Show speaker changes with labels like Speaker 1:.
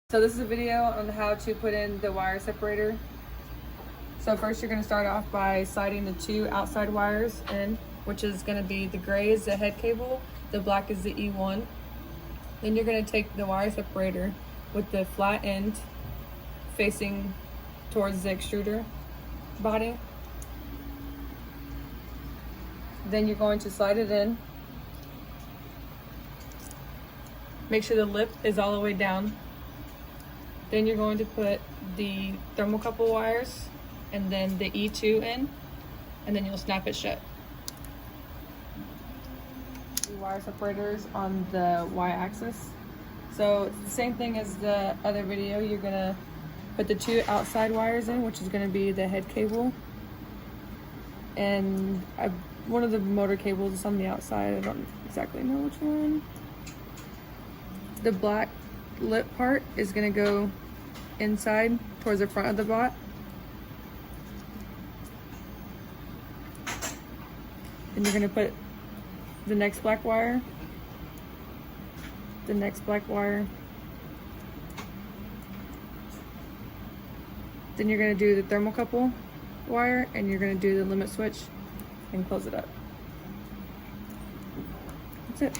Speaker 1: So this is a video on how to put in the wire separator. So first you're going to start off by sliding the two outside wires in, which is going to be the gray is the head cable, the black is the E1. Then you're going to take the wire separator with the flat end facing towards the extruder body. Then you're going to slide it in. Make sure the lip is all the way down. Then you're going to put the thermocouple wires and then the E2 in, and then you'll snap it shut. The wire separators on the Y-axis. So it's the same thing as the other video. You're gonna put the two outside wires in, which is gonna be the head cable. And one of the motor cables is on the outside. I don't exactly know which one. The black lip part is going to go inside towards the front of the bot. Then you're going to put the next black wire, the next black wire. Then you're going to do the thermocouple wire and you're going to do the limit switch and close it up. That's it.